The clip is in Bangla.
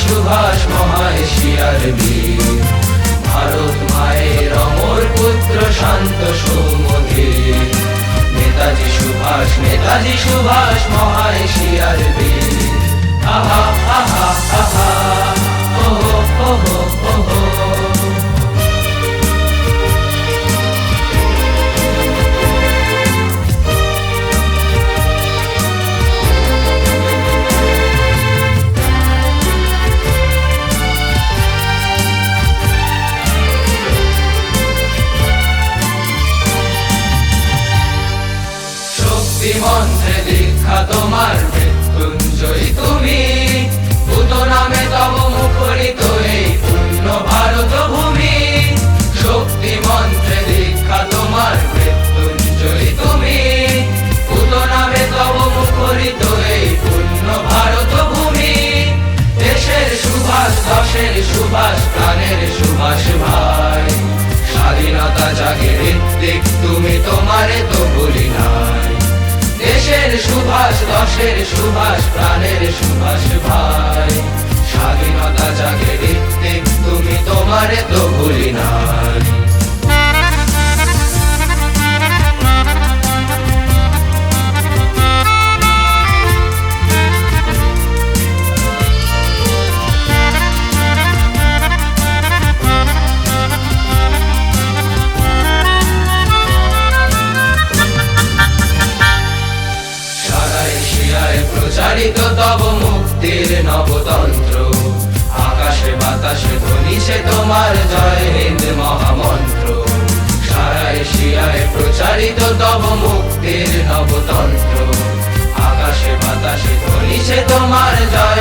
সুভাষ মহা এশিয়ার বীর, ভারত মায়ের অমর পুত্র শান্ত সৌম্যধীর। নেতাজি সুভাষ, নেতাজি সুভাষ মহা এশিয়ার বীর। আহা আহা আহা, ওহো ওহো ওহো। মন্ত্রে দীক্ষা তোমার মৃত্যুঞ্জয়ী তুমি, ভূত নামে তব মুখরিত এই পূর্ণ ভারত ভূমি। শক্তি মন্ত্রে দীক্ষা তোমার মৃত্যুঞ্জয়ী তুমি, ভূত নামে তব মুখরিত এই পূর্ণ ভারত ভূমি। দেশের সুভাষ, দশের সুভাষ, প্রাণের সুভাষ ভাই। স্বাধীনতা জাগে ঋত্বিক তুমি, তোমারে তো ভুলি নাই। দেশের সুভাষ, দশের সুভাষ, প্রাণের সুভাষ ভাই। স্বাধীনতা জাগে ঋত্বিক তুমি, তোমারে তো ভুলি নাই। প্রচারিত তব মুক্তির নবতন্ত্র, আকাশে বাতাসে ধ্বনিছে তোমার জয় হিন্দ মহামন্ত্র। সারা এশিয়ায় প্রচারিত তব মুক্তির নবতন্ত্র, আকাশে বাতাসে ধ্বনিছে তোমার জয়